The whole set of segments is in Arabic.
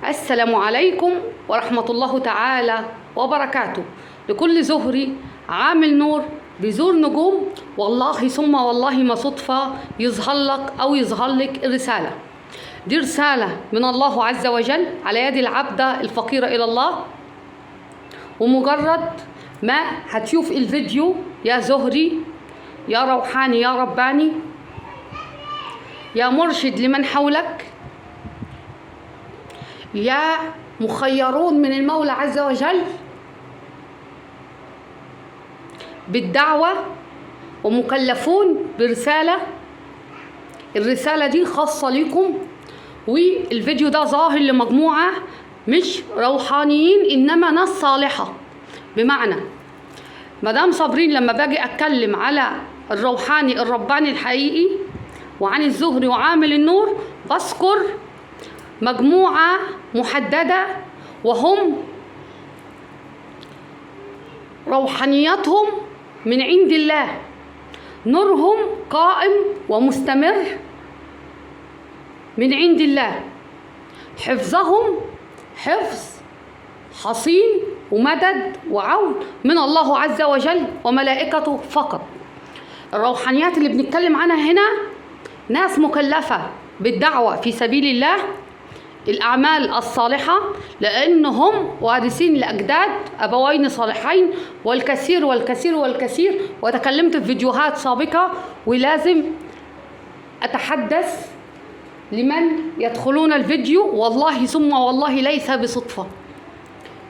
السلام عليكم ورحمة الله تعالى وبركاته. لكل زهري عامل نور بزور نجوم، والله ثم والله ما صدفة يظهر لك أو يظهر لك الرسالة دي. رسالة من الله عز وجل على يد العبدة الفقيرة إلى الله. ومجرد ما هتشوف الفيديو يا زهري، يا روحاني، يا رباني، يا مرشد لمن حولك، يا مخيرون من المولى عز وجل بالدعوة ومكلفون برسالة، الرسالة دي خاصة لكم. والفيديو ده ظاهر لمجموعة مش روحانيين إنما ناس صالحة. بمعنى مدام صابرين لما باجي أتكلم على الروحاني الرباني الحقيقي وعن الزهري وعامل النور بذكر مجموعة محددة، وهم روحانياتهم من عند الله، نورهم قائم ومستمر من عند الله، حفظهم حفظ حصين ومدد وعون من الله عز وجل وملائكته فقط. الروحانيات اللي بنتكلم عنها هنا ناس مكلفة بالدعوة في سبيل الله، الأعمال الصالحة، لأنهم وارثين لأجداد أبوين صالحين والكثير والكثير والكثير. وتكلمت في فيديوهات سابقة ولازم أتحدث لمن يدخلون الفيديو، والله ثم والله ليس بصدفة.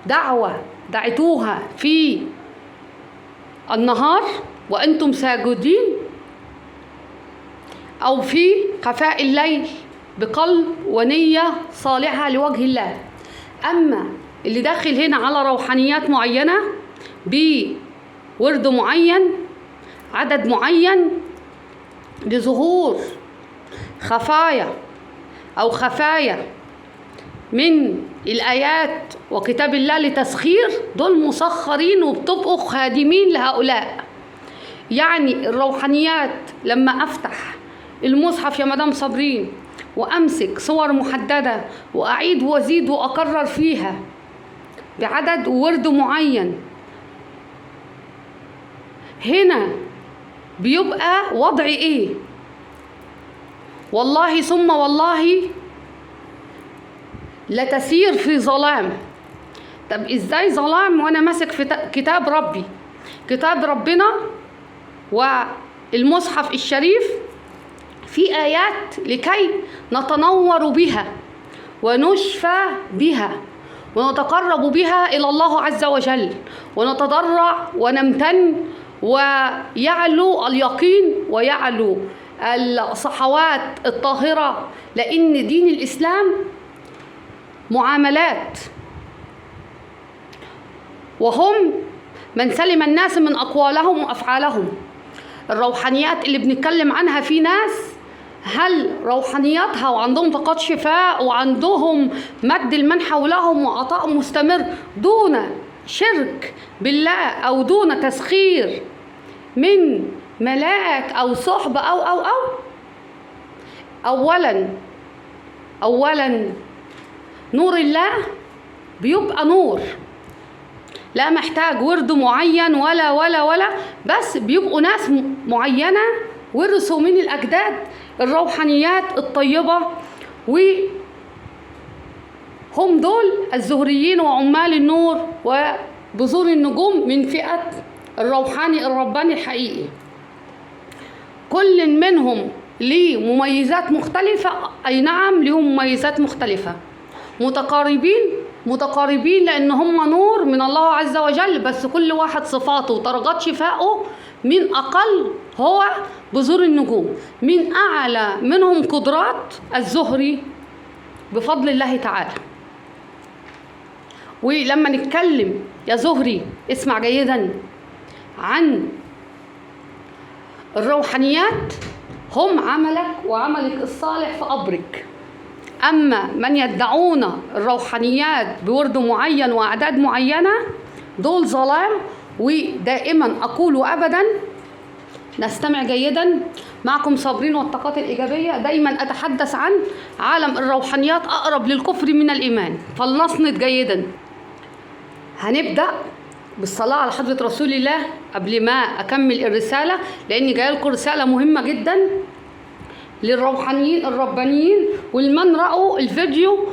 دعوة دعيتوها في النهار وأنتم ساجدين أو في خفاء الليل بقلب ونية صالحة لوجه الله. أما اللي داخل هنا على روحانيات معينة بورد معين، عدد معين، لظهور خفايا أو خفايا من الآيات وكتاب الله لتسخير، دول مسخرين وبتبقوا خادمين لهؤلاء. يعني الروحانيات لما أفتح المصحف يا مدام صابرين وأمسك صور محددة وأعيد وأزيد وأكرر فيها بعدد وورد معين، هنا بيبقى وضعي إيه؟ والله ثم والله لتسير في ظلام. طب إزاي ظلام وأنا ماسك في كتاب ربي، كتاب ربنا والمصحف الشريف في آيات لكي نتنور بها ونشفى بها ونتقرب بها إلى الله عز وجل ونتضرع ونمتن، ويعلو اليقين ويعلو الصحوات الطاهرة، لأن دين الإسلام معاملات، وهم من سلم الناس من أقوالهم وأفعالهم. الروحانيات اللي بنتكلم عنها في ناس هل روحانياتها وعندهم طاقات شفاء وعندهم مد المن حولهم وعطاء مستمر دون شرك بالله أو دون تسخير من ملاك أو صحبة أو أولا نور الله بيبقى نور لا محتاج ورد معين ولا بس بيبقوا ناس معينة ورثوا من الأجداد الروحانيات الطيبة، وهم دول الزهريين وعمال النور وبذور النجوم من فئة الروحاني الرباني الحقيقي. كل منهم ليه مميزات مختلفة، أي نعم ليهم مميزات مختلفة. متقاربين لأن هم نور من الله عز وجل، بس كل واحد صفاته ودرجات شفائه من أقل هو بذور النجوم، من أعلى منهم قدرات الزهري بفضل الله تعالى. ولما نتكلم يا زهري اسمع جيدا عن الروحانيات، هم عملك وعملك الصالح في قبرك. أما من يدعون الروحانيات بورد معين وأعداد معينة دول ظلام. ودائما أقول أبدا نستمع جيدا. معكم صابرين والطاقات الإيجابية. دايما أتحدث عن عالم الروحانيات أقرب للكفر من الإيمان، فلنصمت جيدا. هنبدأ بالصلاة على حضرة رسول الله قبل ما أكمل الرسالة، لأني جاية لكم رسالة مهمة جدا للروحانيين الربانيين. والمن رأوا الفيديو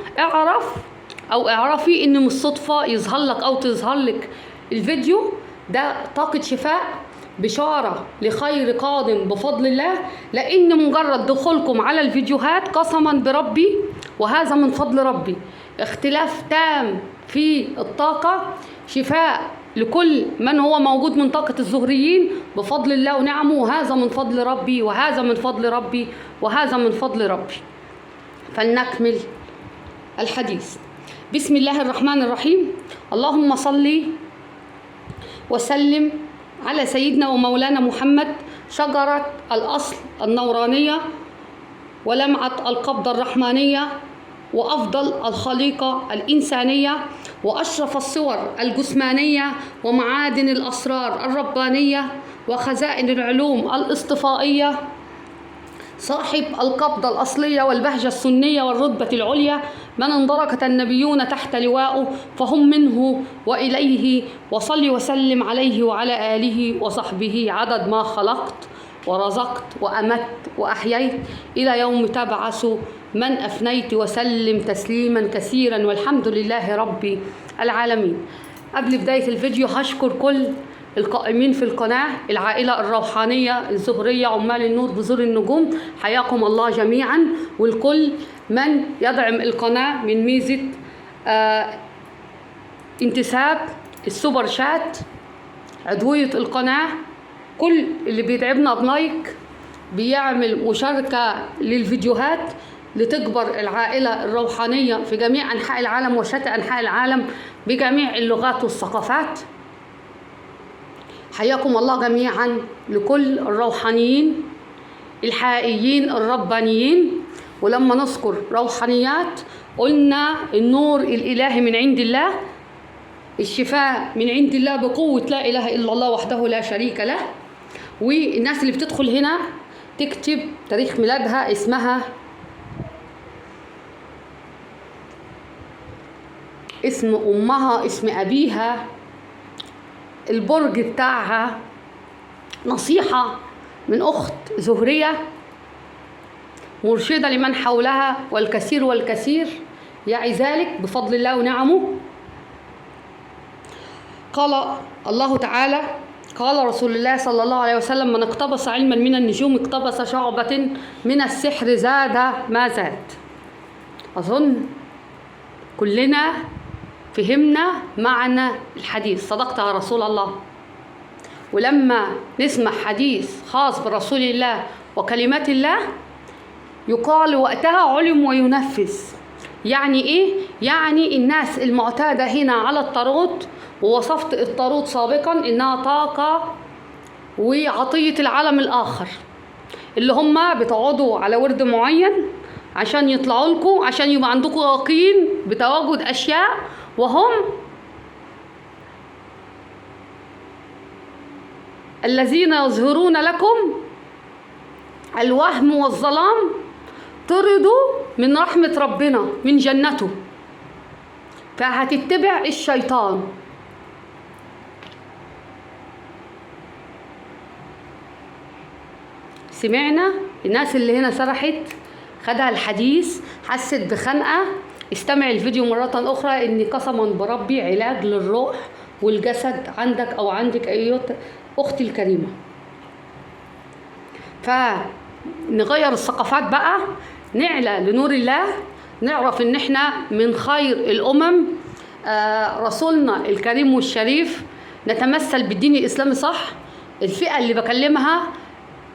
اعرفي إن مش صدفة يظهر لك أو تظهر لك الفيديو ده طاقة شفاء، بشارة لخير قادم بفضل الله، لأن مجرد دخولكم على الفيديوهات قسما بربي وهذا من فضل ربي اختلاف تام في الطاقة، شفاء لكل من هو موجود من طاقة الزهريين بفضل الله ونعمه، وهذا من فضل ربي وهذا من فضل ربي وهذا من فضل ربي. فلنكمل الحديث. بسم الله الرحمن الرحيم. اللهم صل وسلم على سيدنا ومولانا محمد، شجرة الأصل النورانية ولمعة القبضة الرحمانية وأفضل الخليقة الإنسانية وأشرف الصور الجسمانية ومعادن الأسرار الربانية وخزائن العلوم الاصطفائية، صاحب القبضة الأصلية والبهجة السنية والرتبة العليا، من اندركت النبيون تحت لواءه فهم منه وإليه، وصل وسلم عليه وعلى آله وصحبه عدد ما خلقت ورزقت وأمت وأحييت إلى يوم تبعث من أفنيت، وسلم تسليما كثيرا، والحمد لله رب العالمين. قبل بداية الفيديو هشكر كل القائمين في القناة، العائلة الروحانية الزهرية عمال النور بذور النجوم، حياكم الله جميعا، والكل من يدعم القناة من ميزة انتساب السوبر شات، عضوية القناة، كل اللي بيدعمنا بلايك، بيعمل مشاركة للفيديوهات لتكبر العائلة الروحانية في جميع أنحاء العالم وشتى أنحاء العالم بجميع اللغات والثقافات. حياكم الله جميعا لكل الروحانيين الحقيقيين الربانيين. ولما نذكر روحانيات قلنا النور الإلهي من عند الله، الشفاء من عند الله بقوة لا إله إلا الله وحده لا شريك له. والناس اللي بتدخل هنا تكتب تاريخ ميلادها، اسمها، اسم أمها، اسم أبيها، البرج بتاعها. نصيحة من أخت زهرية مرشدة لمن حولها والكثير والكثير يعي ذلك بفضل الله ونعمه. قال الله تعالى، قال رسول الله صلى الله عليه وسلم: من اقتبس علما من النجوم اقتبس شعبة من السحر زاد ما زاد. أظن كلنا فهمنا معنى الحديث، صدقت يا رسول الله. ولما نسمع حديث خاص برسول الله وكلمات الله يقال وقتها علم وينفذ. يعني ايه؟ يعني الناس المعتادة هنا على الطاروت، ووصفت الطاروت سابقا انها طاقة وعطية العالم الاخر، اللي هم بتقعدوا على ورد معين عشان يطلعوا لكم، عشان يبقى عندكم يقين بتواجد اشياء، وهم الذين يظهرون لكم الوهم والظلام، طردوا من رحمة ربنا من جنته، فهتتبع الشيطان. سمعنا الناس اللي هنا سرحت، خدها الحديث، حست بخنقة، استمع الفيديو مرة أخرى، إني قسما بربي علاج للروح والجسد عندك أو عندك أيها أختي الكريمة. فنغير الثقافات بقى، نعلى لنور الله، نعرف إن إحنا من خير الأمم، رسولنا الكريم والشريف، نتمثل بالدين الإسلامي صح. الفئة اللي بكلمها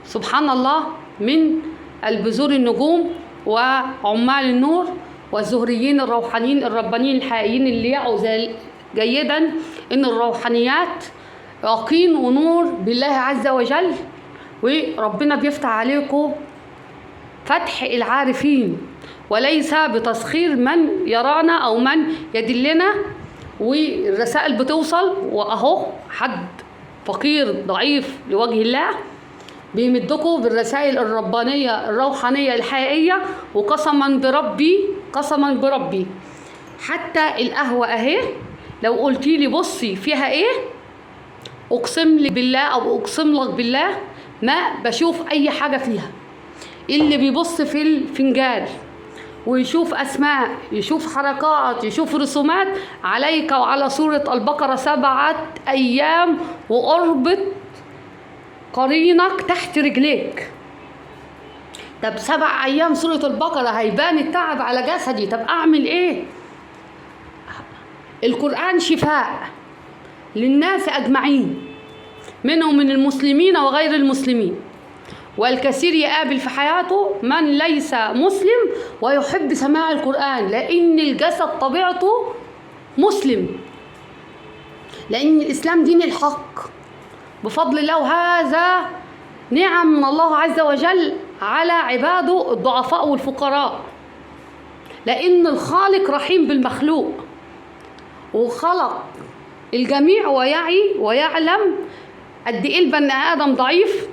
سبحان الله من البذور النجوم وعمال النور والزهريين الروحانيين الربانيين الحقيقيين، اللي يعوا جيدا ان الروحانيات يقين ونور بالله عز وجل، وربنا بيفتح عليكم فتح العارفين وليس بتسخير من يرانا او من يدلنا. والرسائل بتوصل، واهو حد فقير ضعيف لوجه الله بيمدكم بالرسائل الربانية الروحانية الحقيقية. قسما بربي حتى القهوة اهي لو قلتي لي بصي فيها ايه، اقسم لي بالله او اقسم لك بالله ما بشوف اي حاجة فيها. اللي بيبص في الفنجان ويشوف اسماء، يشوف حركات، يشوف رسومات، عليك وعلى سورة البقرة 7 ايام واربط قرينك تحت رجليك. طب 7 ايام سورة البقرة هيبان التعب على جسدي، طب اعمل ايه؟ القرآن شفاء للناس اجمعين، منهم من المسلمين وغير المسلمين، والكثير يقابل في حياته من ليس مسلم ويحب سماع القرآن، لأن الجسد طبيعته مسلم، لأن الإسلام دين الحق بفضل الله، وهذا نعم من الله عز وجل على عباده الضعفاء والفقراء، لأن الخالق رحيم بالمخلوق وخلق الجميع ويعي ويعلم قد إيه البني آدم ضعيف.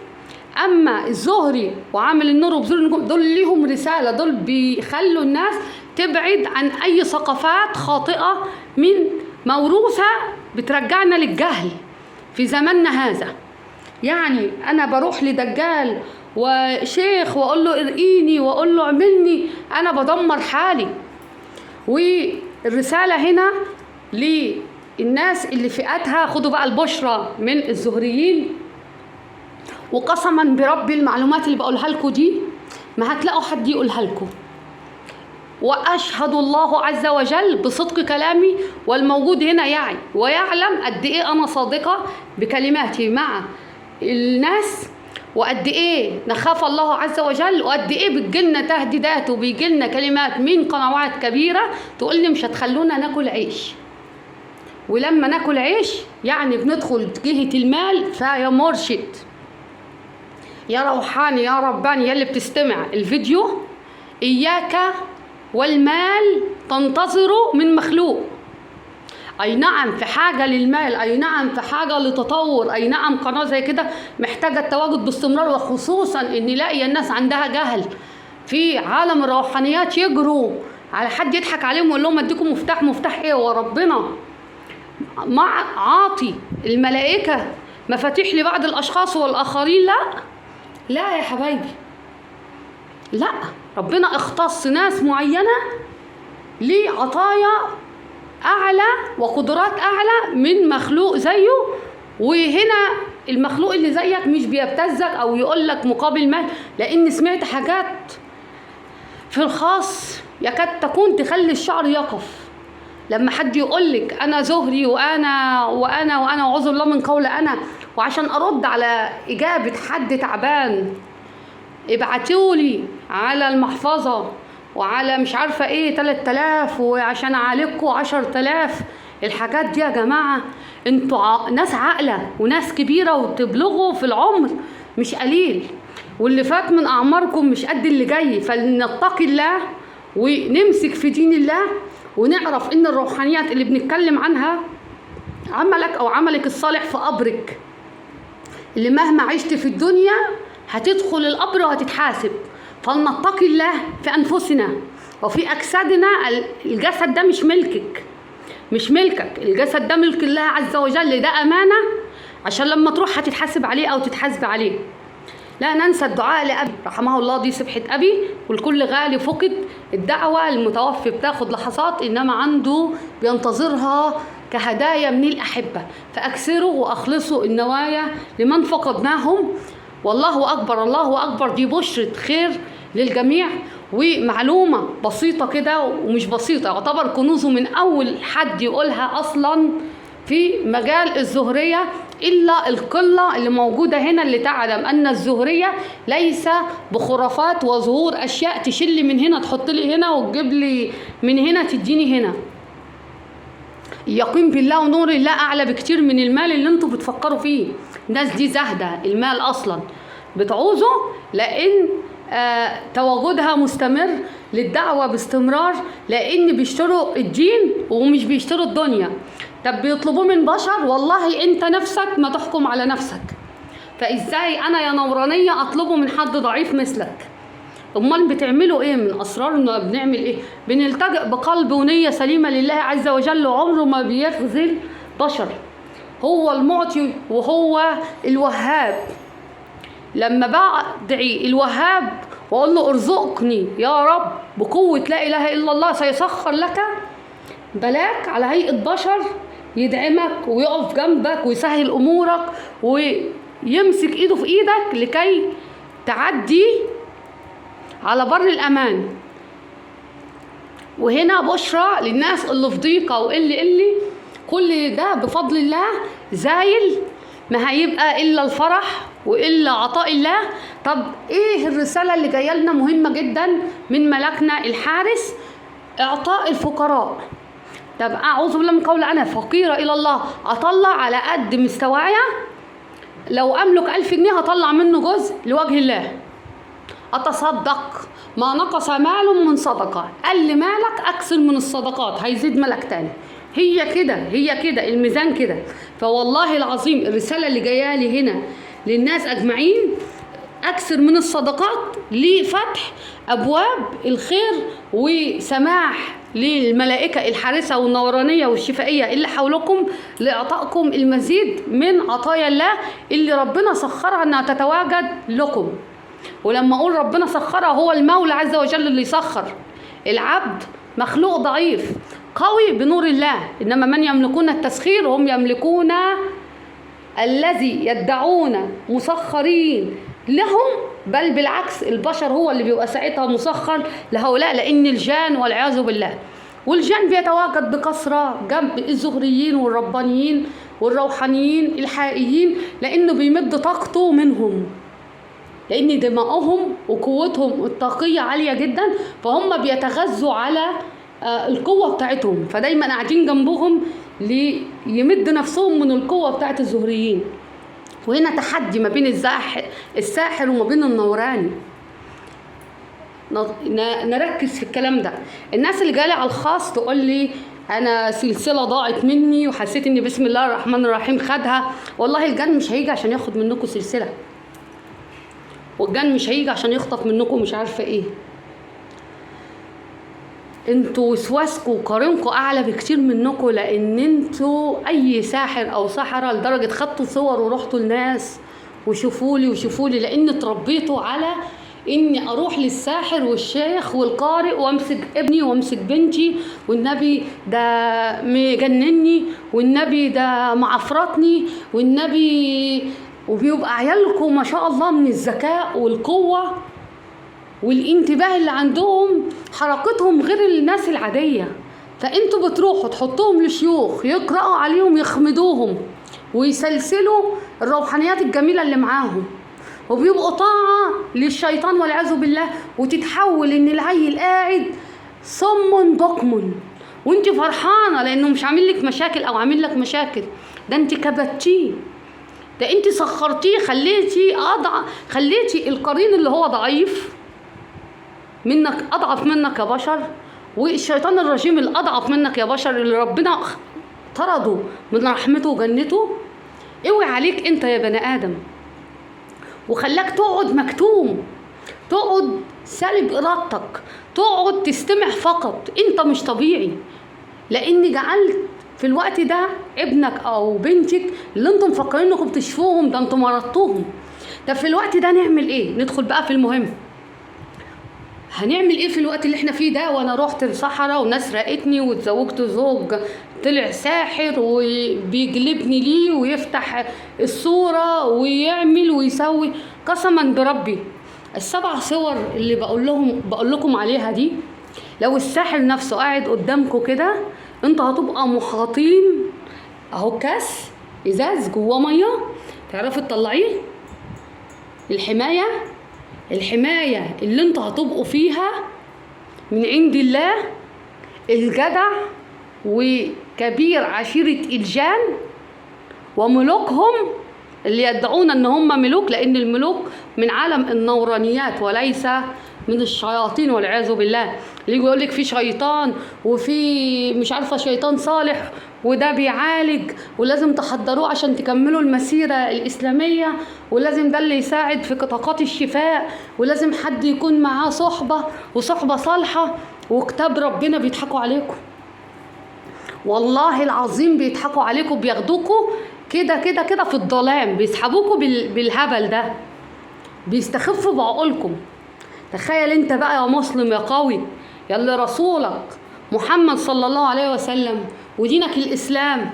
أما الزهري وعامل النور وبذور دول ليهم رسالة، دول بيخلوا الناس تبعد عن أي ثقافات خاطئة من موروثة بترجعنا للجهل في زماننا هذا. يعني أنا بروح لدجال وشيخ وأقول له ارقيني وأقول له اعملني، أنا بدمر حالي. والرسالة هنا للناس اللي فئاتها، خدوا بقى البشرة من الزهريين، وقسما بربي المعلومات اللي بقولها لكم دي ما هتلاقوا حد يقولها لكم، واشهد الله عز وجل بصدق كلامي، والموجود هنا يعي ويعلم قد ايه انا صادقه بكلماتي مع الناس، وقد ايه نخاف الله عز وجل، وقد ايه بتجيلنا تهديدات وبيجيلنا كلمات من قنوات كبيره تقول لي مش هتخلونا ناكل عيش. ولما ناكل عيش يعني بندخل جهه المال. فيا مرشد، يا روحاني، يا رباني، يا اللي بتستمع الفيديو، إياك والمال تنتظروا من مخلوق. أي نعم في حاجة للمال، أي نعم في حاجة لتطور، أي نعم قناة زي كده محتاجة التواجد باستمرار، وخصوصا إن لاقي الناس عندها جهل في عالم الروحانيات يجروا على حد يضحك عليهم ويقول لهم اديكم مفتاح. مفتاح إيه؟ وربنا مع عاطي الملائكة مفاتيح لبعض الأشخاص والآخرين لا يا حبايبي، لا. ربنا اختص ناس معينة لعطايا أعلى وقدرات أعلى من مخلوق زيه. وهنا المخلوق اللي زيك مش بيبتزك أو يقول لك مقابل مال، لأن سمعت حاجات في الخاص يكاد تكون تخلي الشعر يقف. لما حد يقولك أنا زهري وأنا وأعوذ بالله من قول أنا، وعشان أرد على إجابة حد تعبان ابعتولي على المحفظة وعلى مش عارفة إيه 3000 وعشان أعالجكوا 10000. الحاجات دي يا جماعة انتوا ناس عاقلة وناس كبيرة وتبلغوا في العمر مش قليل، واللي فات من أعماركم مش قد اللي جاي. فلنتقي الله ونمسك في دين الله، ونعرف إن الروحانيات اللي بنتكلم عنها عملك أو عملك الصالح في قبرك، اللي مهما عشت في الدنيا هتدخل القبر وهتتحاسب. فلنتقي الله في أنفسنا وفي أجسادنا. الجسد ده مش ملكك، الجسد ده ملك الله عز وجل، ده أمانة عشان لما تروح هتتحاسب عليه أو تتحاسب عليه. لا ننسى الدعاء لأبي رحمه الله، دي سبحة أبي، والكل غالي فقد. الدعوة المتوفي بتاخد لحظات، إنما عنده بينتظرها كهدايا من الأحبة. فأكثروا وأخلصوا النوايا لمن فقدناهم. والله أكبر، الله أكبر، دي بشرة خير للجميع. ومعلومة بسيطة كده ومش بسيطة، يعتبر كنوزه من أول حد يقولها أصلا في مجال الزهرية، إلا القلة اللي موجودة هنا اللي تعلم أن الزهرية ليس بخرافات وظهور أشياء تشل من هنا تحط لي هنا وتجيب لي من هنا تديني هنا. يقين بالله ونور الله أعلى بكتير من المال اللي انتوا بتفكروا فيه. الناس دي زهدة المال أصلا، بتعوزه لأن تواجدها مستمر للدعوة باستمرار، لأن بيشتروا الدين ومش بيشتروا الدنيا. طب بيطلبوه من بشر، والله انت نفسك ما تحكم على نفسك. فازاي انا يا نورانيه اطلبه من حد ضعيف مثلك؟ امال بتعملوا ايه من اسرارنا؟ بنعمل ايه؟ بنلتجئ بقلب ونيه سليمه لله عز وجل، وعمره ما بيخذل بشر. هو المعطي وهو الوهاب. لما بدعي الوهاب واقول له ارزقني يا رب بقوه لا اله الا الله، سيسخر لك بلاك على هيئه بشر يدعمك ويقف جنبك ويسهل امورك ويمسك ايده في ايدك لكي تعدي على بر الامان. وهنا بشرى للناس اللي في ضيقه واللي كل ده بفضل الله زايل، ما هيبقى الا الفرح والا عطاء الله. طب ايه الرساله اللي جايه لنا مهمه جدا من ملكنا الحارس؟ اعطاء الفقراء. طب اعوذ بالله من قول انا فقيره الى الله، اطلع على قد مستوايا. لو املك 1000 جنيه هطلع منه جزء لوجه الله، اتصدق. ما نقص مال من صدقه، قل مالك اكثر من الصدقات هيزيد مالك تاني. هي كده الميزان كده. فوالله العظيم الرساله اللي جايه لي هنا للناس اجمعين، اكثر من الصدقات لفتح ابواب الخير وسماح للملائكه الحارسه والنورانيه والشفائيه اللي حولكم لاعطائكم المزيد من عطايا الله اللي ربنا سخرها انها تتواجد لكم. ولما اقول ربنا سخرها، هو المولى عز وجل اللي يسخر. العبد مخلوق ضعيف قوي بنور الله، انما من يملكون التسخير هم يملكون الذي يدعون مسخرين لهم، بل بالعكس البشر هو اللي بيبقى ساعتها مسخر لهؤلاء، لان الجان والعياذ بالله. والجان بيتواجد بكثره جنب الزهريين والربانيين والروحانيين الحقيقيين، لانه بيمد طاقته منهم، لان دماؤهم وقوتهم الطاقيه عاليه جدا، فهم بيتغذوا على القوه بتاعتهم، فدايما قاعدين جنبهم ليمد نفسهم من القوه بتاعت الزهريين. وهنا تحدي ما بين الساحر وما بين النوراني. نركز في الكلام ده. الناس اللي جالي على الخاص تقول لي انا سلسله ضاعت مني وحسيت اني بسم الله الرحمن الرحيم خدها. والله الجن مش هيجي عشان ياخد منكم سلسله، والجن مش هيجي عشان يخطف منكم مش عارفه ايه. انتوا وسواسكوا وقارنكوا اعلى بكتير منكم، لان انتوا اي ساحر او ساحره لدرجه خدتوا صور ورحتوا لناس وشوفوا لي، لان اتربيتوا على اني اروح للساحر والشيخ والقارئ وامسك ابني وامسك بنتي، والنبي ده مجنني، والنبي ده معفرتني، والنبي. وبيبقى عيالكم ما شاء الله من الذكاء والقوه والانتباه اللي عندهم، حركتهم غير الناس العاديه. فانتوا بتروحوا تحطوهم لشيوخ يقرأوا عليهم يخمدوهم ويسلسلوا الروحانيات الجميله اللي معاهم، وبيبقوا طاعه للشيطان والعياذ بالله، وتتحول ان العيل قاعد صم بكم وانت فرحانه لانه مش عامل لك مشاكل او عامل لك مشاكل. ده انت كبتيه، ده انت سخرتيه، خليتي القرين اللي هو ضعيف منك اضعف منك يا بشر، والشيطان الرجيم الاضعف منك يا بشر اللي ربنا طرده من رحمته وجنته، اوعي عليك انت يا بني ادم، وخلاك تقعد مكتوم، تقعد سالب ارادتك، تقعد تستمع فقط. انت مش طبيعي، لاني جعلت في الوقت ده ابنك او بنتك اللي انتم مفكرين انكم بتشفوهم، ده انتم مرضتوهم. طب في الوقت ده نعمل ايه؟ ندخل بقى في المهم. هنعمل ايه في الوقت اللي احنا فيه ده؟ وانا رحت الصحراء وناس راقتني واتزوجت زوج طلع ساحر وبيجلبني ليه ويفتح الصورة ويعمل ويسوي. قسما بربي ال7 صور اللي بقول لكم عليها دي، لو الساحر نفسه قاعد قدامكم كده انتوا هتبقى محاطين اهو كاس ازاز جواه ميه، تعرفي تطلعيه. الحماية اللي انتوا هتبقوا فيها من عند الله الجدع وكبير عشيرة الجان وملوكهم اللي يدعون ان هم ملوك، لان الملوك من عالم النورانيات وليس من الشياطين والعياذ بالله. اللي يقول لك في شيطان وفي مش عارفه شيطان صالح وده بيعالج، ولازم تحضروه عشان تكملوا المسيرة الإسلامية، ولازم ده اللي يساعد في طاقات الشفاء، ولازم حد يكون معاه صحبة وصحبة صالحة. وكتاب ربنا بيضحكوا عليكم، والله العظيم بيضحكوا عليكم، بياخدوكوا كده كده كده في الظلام، بيسحبوكوا بالهبل ده، بيستخفوا بعقولكم. تخيل انت بقى يا مسلم يا قوي، يلي رسولك محمد صلى الله عليه وسلم ودينك الإسلام،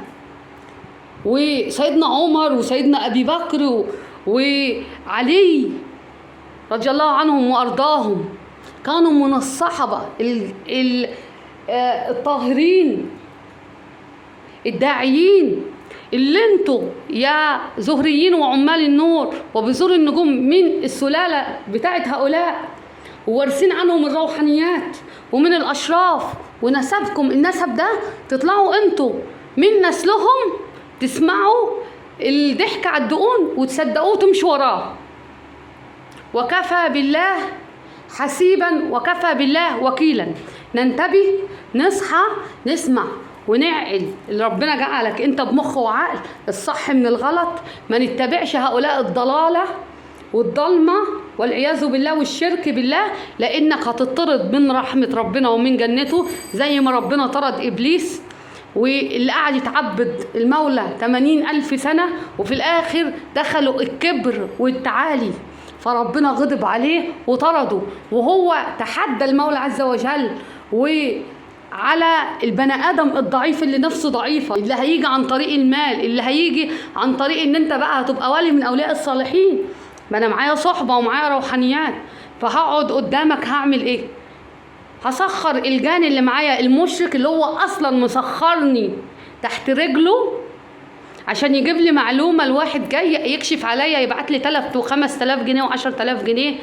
وسيدنا عمر وسيدنا أبي بكر وعلي رضي الله عنهم وأرضاهم كانوا من الصحبة الطاهرين الداعيين، اللي انتوا يا زهريين وعمال النور وبذور النجوم من السلالة بتاعت هؤلاء، ووارثين عنهم الروحانيات ومن الأشراف، ونسبكم النسب ده تطلعوا انتوا من نسلهم، تسمعوا الضحك على الدقون وتصدقوه وتمشوا وراه. وكفى بالله حسيبا وكفى بالله وكيلا. ننتبه، نصحى، نسمع ونعقل اللي ربنا جعلك انت بمخ وعقل، الصح من الغلط، ما نتبعش هؤلاء الضلالة والضلمة والعياذ بالله والشرك بالله، لانك هتطرد من رحمة ربنا ومن جنته زي ما ربنا طرد إبليس واللي قاعد يتعبد المولى 80,000 سنة، وفي الآخر دخلوا الكبر والتعالي، فربنا غضب عليه وطرده، وهو تحدى المولى عز وجل وعلى البني آدم الضعيف اللي نفسه ضعيفة، اللي هيجي عن طريق المال، اللي هيجي عن طريق ان انت بقى هتبقى ولي من أولياء الصالحين. ما انا معايا صحبة ومعايا روحانيات، فهقعد قدامك هعمل ايه؟ هسخر الجان اللي معايا المشرك اللي هو اصلا مسخرني تحت رجله عشان يجيب لي معلومة. الواحد جاي يكشف عليا يبعت لي 3 و5000 جنيه و10000 جنيه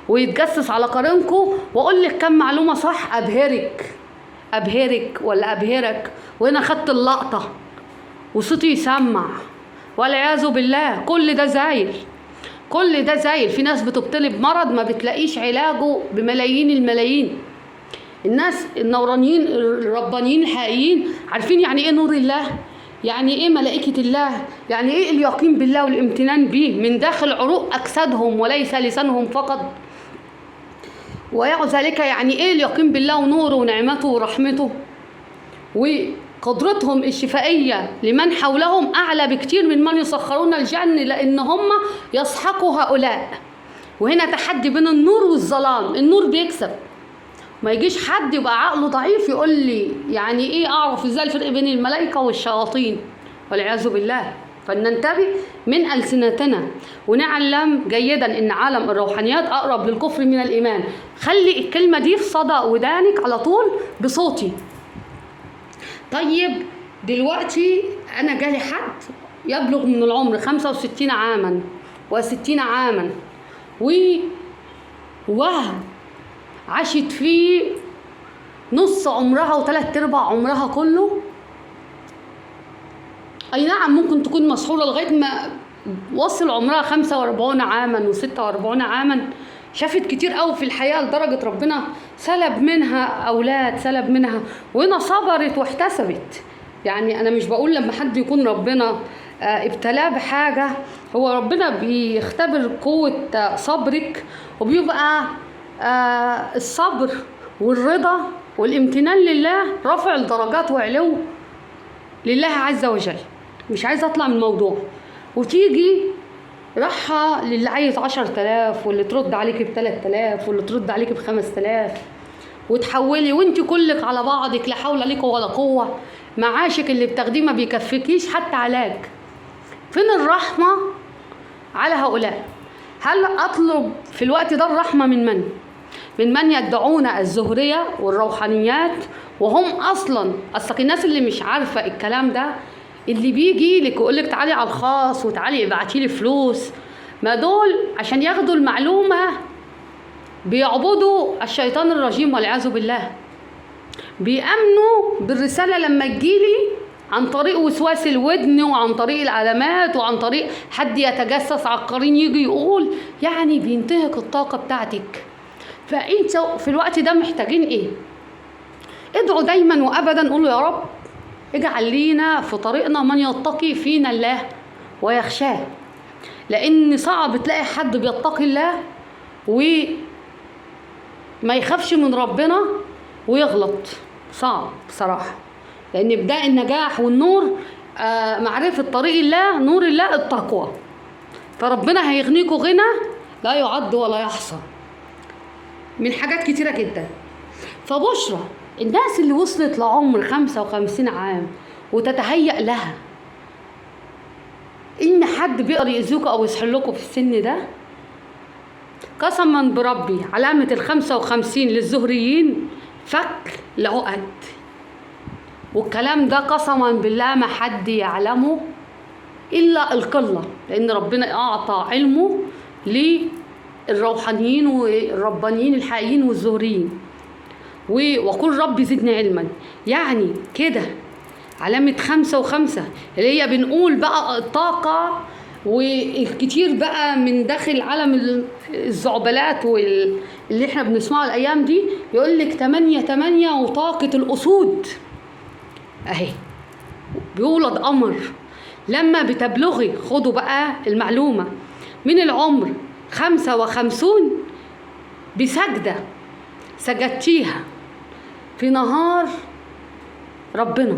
ويتجسس على قرنكم، واقول لك كم معلومة صح، ابهرك ولا ابهرك، وانا خدت اللقطة وصوتي يسمع، والعياذ بالله. كل ده زايل. في ناس بتبتلي بمرض ما بتلاقيش علاجه بملايين الملايين. الناس النورانيين الربانيين الحقيقيين عارفين يعني ايه نور الله، يعني ايه ملائكة الله، يعني ايه اليقين بالله والامتنان به من داخل عروق اجسادهم وليس لسانهم فقط. وذلك يعني ايه اليقين بالله ونوره ونعمته ورحمته، وقدرتهم الشفائية لمن حولهم اعلى بكتير من من يسخرون الجن، لان هم يسحقوا هؤلاء. وهنا تحدي بين النور والظلام، النور بيكسب. ما يجيش حد يبقى عقله ضعيف يقول لي يعني ايه اعرف ازاي الفرق بين الملائكة والشياطين والعياذ بالله. فلننتبه من ألسنتنا ونعلم جيدا ان عالم الروحانيات اقرب للكفر من الايمان. خلي الكلمة دي في صدى ودانك على طول بصوتي. طيب دلوقتي انا جالي حد يبلغ من العمر 65 عاما و60 عاما عاشت فيه نص عمرها و3/4 عمرها كله. اي نعم ممكن تكون مسحورة لغاية ما وصل عمرها 45 عاما و46 عاما، شافت كتير قوي في الحياة لدرجة ربنا سلب منها أولاد، سلب منها، وهنا صبرت واحتسبت. يعني أنا مش بقول لما حد يكون ربنا ابتلاه بحاجة، هو ربنا بيختبر قوة صبرك، وبيبقى الصبر والرضا والامتنان لله رفع الدرجات وعلو لله عز وجل. مش عايزة أطلع من الموضوع. وتيجي راحة للي عايز 10,000 واللي ترد عليك ب3,000 واللي ترد عليك ب5,000، وتحولي وانت كلك على بعضك لا حول لك ولا قوة. معاشك اللي بتاخديه ما بيكفيكيش حتى علاج. فين الرحمة على هؤلاء؟ هل أطلب في الوقت ده الرحمة من من يدعون الزهرية والروحانيات وهم أصلا الناس اللي مش عارفة الكلام ده، اللي بيجي لك ويقول لك تعالي على الخاص وتعالي ابعتي لي فلوس، ما دول عشان ياخدوا المعلومة بيعبدوا الشيطان الرجيم والعياذ بالله. بيأمنوا بالرسالة لما تجيلي عن طريق وسواس الودن وعن طريق العلامات وعن طريق حد يتجسس على القرين يجي يقول، يعني بينتهك الطاقة بتاعتك. فانتوا في الوقت ده محتاجين ايه؟ ادعوا دايما وابدا، قولوا يا رب اجعل لينا في طريقنا من يتقي فينا الله ويخشاه، لان صعب تلاقي حد بيتقي الله وما يخافش من ربنا ويغلط، صعب بصراحة. لان بداية النجاح والنور معرفة طريق الله، نور الله التقوى، فربنا هيغنيكوا غنى لا يعد ولا يحصى من حاجات كتيرة جدا. فبشرى الناس اللي وصلت لعمر 55 عام وتتهيأ لها ان حد بيقدر يأذوكوا او يسحلكوا في السن ده، قسما بربي علامة 55 للزهريين فك العقد، والكلام ده قسما بالله ما حد يعلمه الا القلة، لان ربنا اعطى علمه للروحانيين والربانيين الحقيقيين والزهريين. وقل ربي زدني علما، يعني كده علامة 5 و5 اللي هي بنقول بقى الطاقة والكتير بقى من داخل عالم الزعبلات واللي احنا بنسمعه الايام دي، يقول لك 8 وطاقة الاسود اهي، بيولد قمر لما بتبلغي، خدوا بقى المعلومة، من العمر 55 بسجدة سجدتيها في نهار ربنا،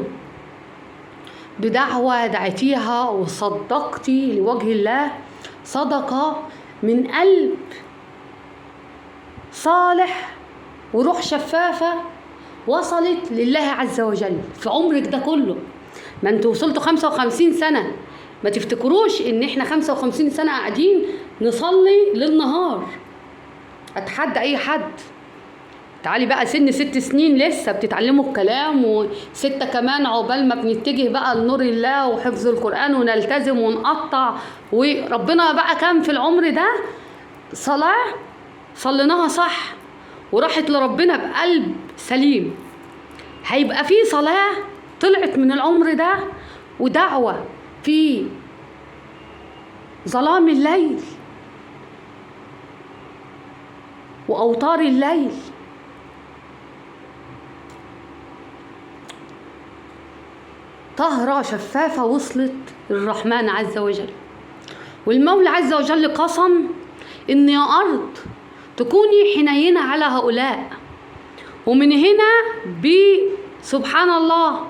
بدعوة دعيتيها وصدقتي لوجه الله صدقة من قلب صالح وروح شفافة وصلت لله عز وجل في عمرك ده كله. ما انتوا وصلتوا 55 سنة، ما تفتكروش ان احنا 55 سنة قاعدين نصلي للنهار. اتحدى اي حد، تعالي بقى سن 6 سنين لسه بتتعلموا الكلام، و6 كمان عقبال ما بنتجه بقى لنور الله وحفظ القرآن ونلتزم ونقطع. وربنا بقى كان في العمر ده صلاة صليناها صح وراحت لربنا بقلب سليم، هيبقى في صلاة طلعت من العمر ده ودعوة في ظلام الليل وأوتار الليل، طهرة شفافة وصلت للرحمن عز وجل. والمولى عز وجل قسم إن يا أرض تكوني حنينة على هؤلاء. ومن هنا سبحان الله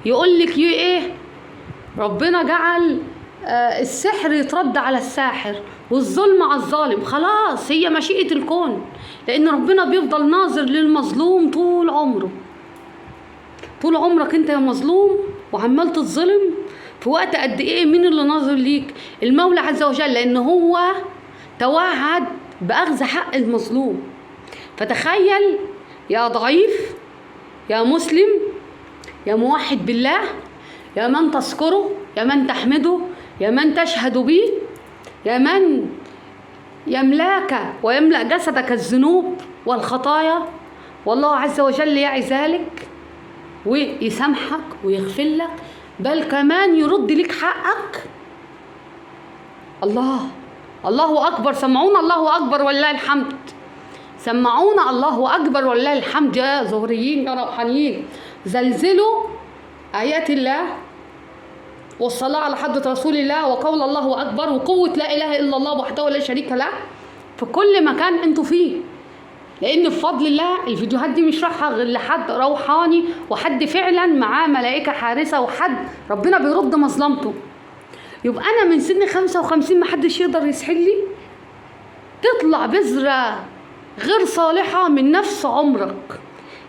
يقول لك ايه، ربنا جعل السحر يترد على الساحر والظلم على الظالم. خلاص هي مشيئة الكون، لأن ربنا بيفضل ناظر للمظلوم طول عمره. طول عمرك انت يا مظلوم وعمال تتظلم، في وقت قد ايه مين اللي ناظر ليك؟ المولى عز وجل، لأن هو توعد بأخذ حق المظلوم. فتخيل يا ضعيف، يا مسلم، يا موحد بالله، يا من تذكره، يا من تحمده، يا من تشهد به، يا من يملاك ويملأ جسدك الذنوب والخطايا، والله عز وجل يعي ذلك ويسامحك ويغفر لك، بل كمان يرد لك حقك. الله أكبر، سمعونا الله أكبر ولله الحمد، سمعونا الله أكبر ولله الحمد. يا زهريين يا روحانيين، زلزلوا آيات الله والصلاة على حضرة رسول الله وقول الله أكبر وقوة لا إله إلا الله وحده لا شريك له في كل مكان انتوا فيه، لأن بفضل الله الفيديوهات دي مش رايحة غير لحد روحاني وحد فعلا معاه ملائكة حارسة وحد ربنا بيرد مظلمته. يبقى أنا من سن 55 محدش يقدر يسحلي، تطلع بذرة غير صالحة من نفس عمرك.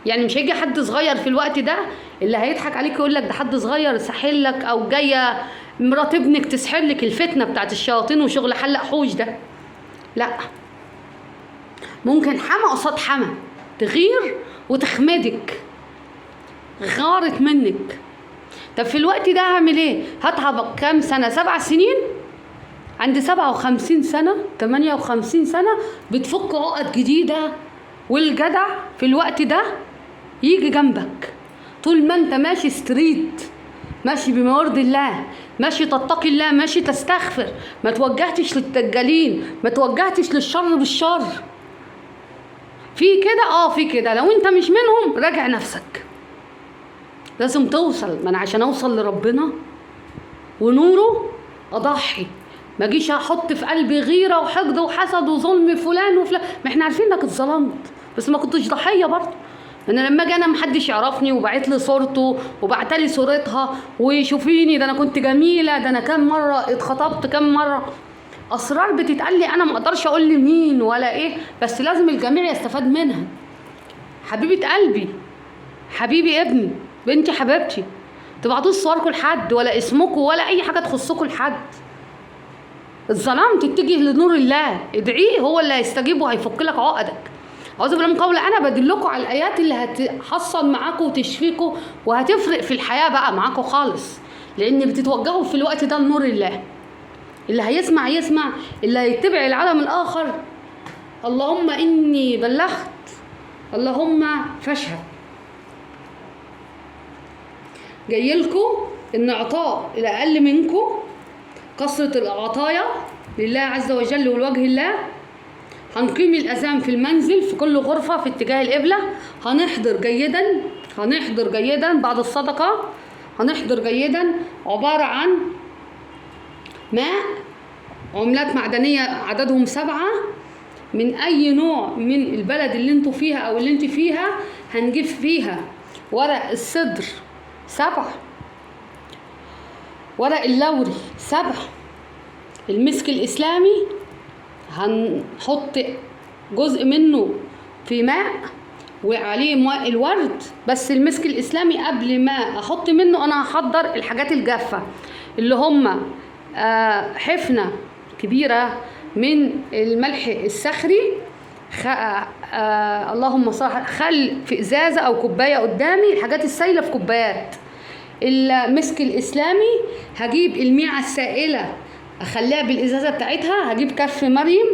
يعني مش هيجي حد صغير في الوقت ده اللي هيضحك عليك يقول لك ده حد صغير سحلك، او جايه مرات ابنك تسحلك، الفتنه بتاعت الشياطين وشغل حلق حوش ده. لا، ممكن حما قصاد حما تغير وتخمدك، غارت منك. طب في الوقت ده هعمل ايه؟ هتعب كام سنه؟ 7 سنين. عند 57 سنه 58 سنه بتفك عقد جديده، والجدع في الوقت ده يجي جنبك طول ما انت ماشي ستريت، ماشي بموارد الله، ماشي تتقي الله، ماشي تستغفر، ما توجهتش للدجالين، ما توجهتش للشر بالشر. في كده في كده، لو انت مش منهم راجع نفسك، لازم توصل. ما انا عشان اوصل لربنا ونوره اضحي، ما اجيش احط في قلبي غيره وحقد وحسد وظلم فلان وفلان. ما احنا عارفين انك اتظلمت بس ما كنتش ضحيه برضه. انا لما اجي انا محدش يعرفني وبعت لي صورته وبعت لي صورتها وشوفيني ده انا كنت جميله، ده انا كام مره اتخطبت، كام مره اسرار بتتقال لي انا ما اقدرش اقول لمين ولا ايه، بس لازم الجميع يستفاد منها. حبيبه قلبي، حبيبي ابني، بنتي حبيبتي، تبعتوش صوركم لحد ولا اسمكم ولا اي حاجه تخصكم لحد. اتظلمت اتجه لنور الله، ادعيه هو اللي هيستجيب وهيفك لك عقدك. اعوذ بالله من قول. انا بدلكم على الايات اللي هتحصل معاكم وتشفيكم وهتفرق في الحياه بقى معاكم خالص، لان بتتوجهوا في الوقت ده لنور الله. اللي هيسمع يسمع، اللي هيتبع العالم الاخر اللهم اني بلغت، اللهم فاشهد. جايلكم ان اعطاء الاقل منكم، كثرة العطايا لله عز وجل ولوجه الله. هنقيم الأذان في المنزل في كل غرفة في اتجاه القبلة. هنحضر جيدا بعد الصدقة، هنحضر جيدا عبارة عن ماء، عملات معدنية عددهم 7 من أي نوع من البلد اللي انتوا فيها أو اللي انت فيها. هنجيب فيها ورق الصدر 7، ورق اللوري 7، المسك الإسلامي هنحط جزء منه في ماء وعليه ماء الورد، بس المسك الإسلامي قبل ما أحط منه أنا هحضر الحاجات الجافة اللي هم حفنة كبيرة من الملح الصخري، اللهم صل، خل في إزازة أو كوباية قدامي، الحاجات السائلة في كوبايات. المسك الإسلامي هجيب الميعة السائلة اخليها بالازازه بتاعتها، هجيب كف مريم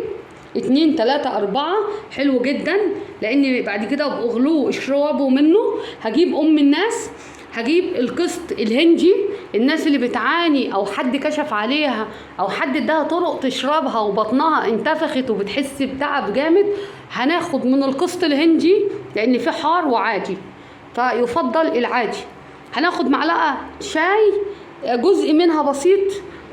2 3 4 حلو جدا، لان بعد كده اغلوه اشربوا منه. هجيب الناس، هجيب القسط الهندي، الناس اللي بتعاني او حد كشف عليها او حد اداها طرق تشربها وبطنها انتفخت وبتحس بتعب جامد، هناخد من القسط الهندي لان في حار وعادي فيفضل العادي. هناخد معلقه شاي جزء منها بسيط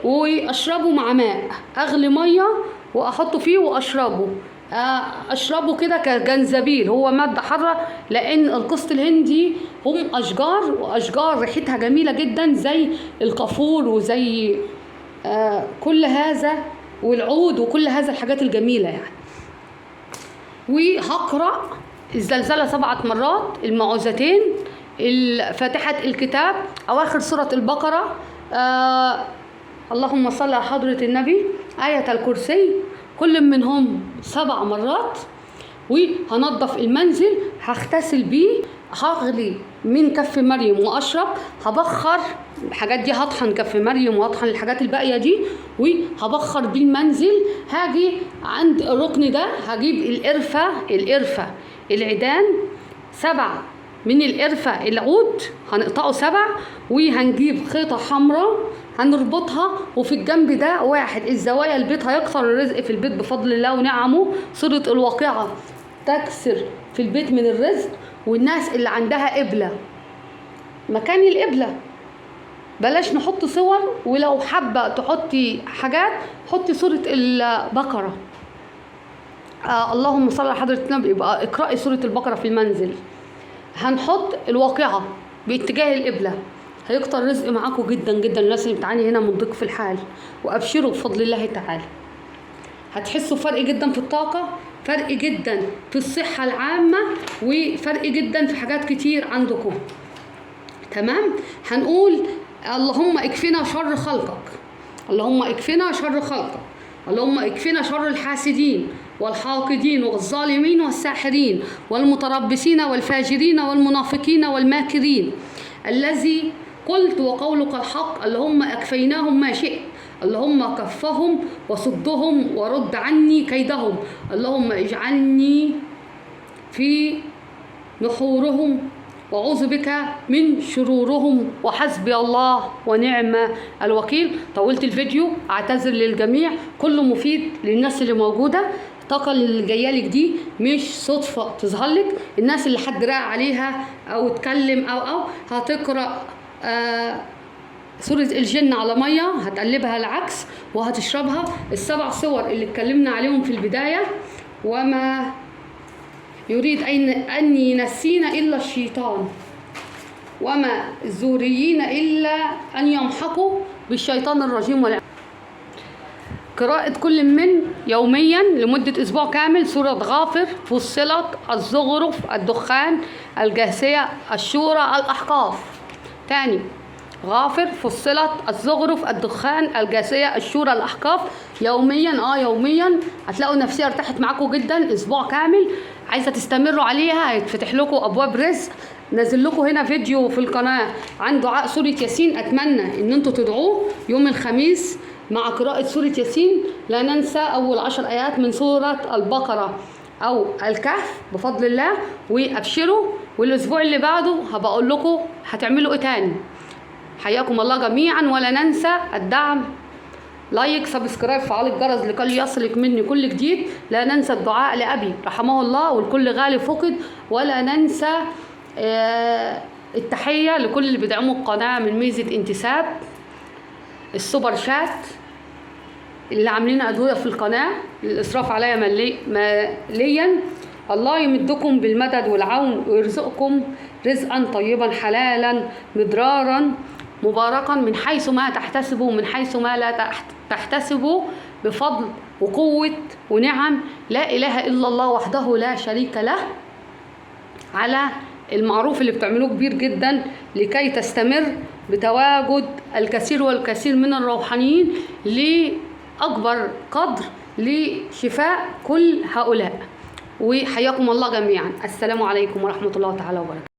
واشربه مع ماء، اغلي ميه واحطه فيه واشربه، اشربه كده كجنزبيل، هو ماده حاره، لان القسط الهندي هم اشجار، واشجار ريحتها جميله جدا زي الكافور وزي كل هذا، والعود وكل هذا الحاجات الجميله يعني. وهقرا الزلزله 7 مرات، المعوذتين، فاتحه الكتاب، اواخر سوره البقره، اللهم صل على حضرة النبي، آية الكرسي، كل منهم 7 مرات. وهنضف المنزل، هغتسل بيه، هغلي من كف مريم واشرب، هبخر الحاجات دي، هطحن كف مريم وهطحن الحاجات الباقيه دي وهبخر بيه المنزل. هاجي عند الركن ده هجيب القرفه العيدان 7 من القرفه العود، هنقطعه 7، وهنجيب خيطه حمراء هنربطها، وفي الجنب ده 1 الزوايا البيت، هيكثر الرزق في البيت بفضل الله ونعمه. سورة الواقعة تكسر في البيت من الرزق. والناس اللي عندها قبلة مكان القبلة بلاش نحط صور، ولو حابة تحطي حاجات حطي سورة البقرة، اللهم صل على حضرة النبي، يبقى اقرأي سورة البقرة في المنزل. هنحط الواقعة باتجاه القبلة، هيكتر رزق معاكم جدا جدا الناس اللي بتعاني هنا من ضيق في الحال، وابشروا بفضل الله تعالى. هتحسوا فرق جدا في الطاقة، فرق جدا في الصحة العامة، وفرق جدا في حاجات كتير عندكم. تمام؟ هنقول اللهم اكفنا شر خلقك، اللهم اكفنا شر خلقك، اللهم اكفنا شر الحاسدين والحاقدين والظالمين والساحرين والمتربصين والفاجرين والمنافقين والماكرين الذي قلت وقولك الحق، اللهم أكفيناهم ما شئت، اللهم كفهم وصدهم ورد عني كيدهم، اللهم اجعلني في نحورهم وأعوذ بك من شرورهم، وحسبي الله ونعم الوكيل. طولت الفيديو، اعتذر للجميع، كله مفيد للناس اللي موجودة. الطاقة اللي جاية لك دي مش صدفة تظهر لك. الناس اللي حد رأى عليها أو اتكلم أو هتقرأ سورة الجن على مية هتقلبها العكس وهتشربها. ال7 صور اللي اتكلمنا عليهم في البداية، وما يريد أن ينسينا إلا الشيطان، وما الزوريين إلا أن يمحقوا بالشيطان الرجيم. قراءة كل من يوميا لمدة أسبوع كامل سورة غافر، فصلت، الزخرف، الدخان، الجاثية، الشورى، الأحقاف. تاني، غافر، فصلت، الزخرف، الدخان، الجاثية، الشورى، الأحقاف، يوميا. يوميا هتلاقوا النفسية ارتاحت معاكم جدا. أسبوع كامل عايزة تستمروا عليها، هيتفتح لكم أبواب رزق. نازل لكم هنا فيديو في القناة عن دعاء سورة ياسين، أتمنى إن انتوا تدعوه يوم الخميس مع قراءة سورة ياسين. لا ننسى أول 10 آيات من سورة البقرة أو الكهف بفضل الله، وأبشروا. والأسبوع اللي بعده هبقى أقول لكم هتعملوا إيه تاني. حياكم الله جميعا، ولا ننسى الدعم، لايك، سبسكرايب، فعل الجرس لكي يصلك مني كل جديد. لا ننسى الدعاء لأبي رحمه الله والكل غالي فقد. ولا ننسى التحية لكل اللي بيدعموا القناة من ميزة انتساب، السوبر شات اللي عاملين أدوية في القناة، الإسراف عليا ماليا. الله يمدكم بالمدد والعون ويرزقكم رزقا طيبا حلالا مدرارا مباركا من حيث ما تحتسبوا من حيث ما لا تحتسبوا، بفضل وقوة ونعم لا إله إلا الله وحده لا شريك له، على المعروف اللي بتعملوه كبير جدا لكي تستمر بتواجد الكثير والكثير من الروحانيين لأكبر قدر لشفاء كل هؤلاء. وحياكم الله جميعا. السلام عليكم ورحمة الله تعالى وبركاته.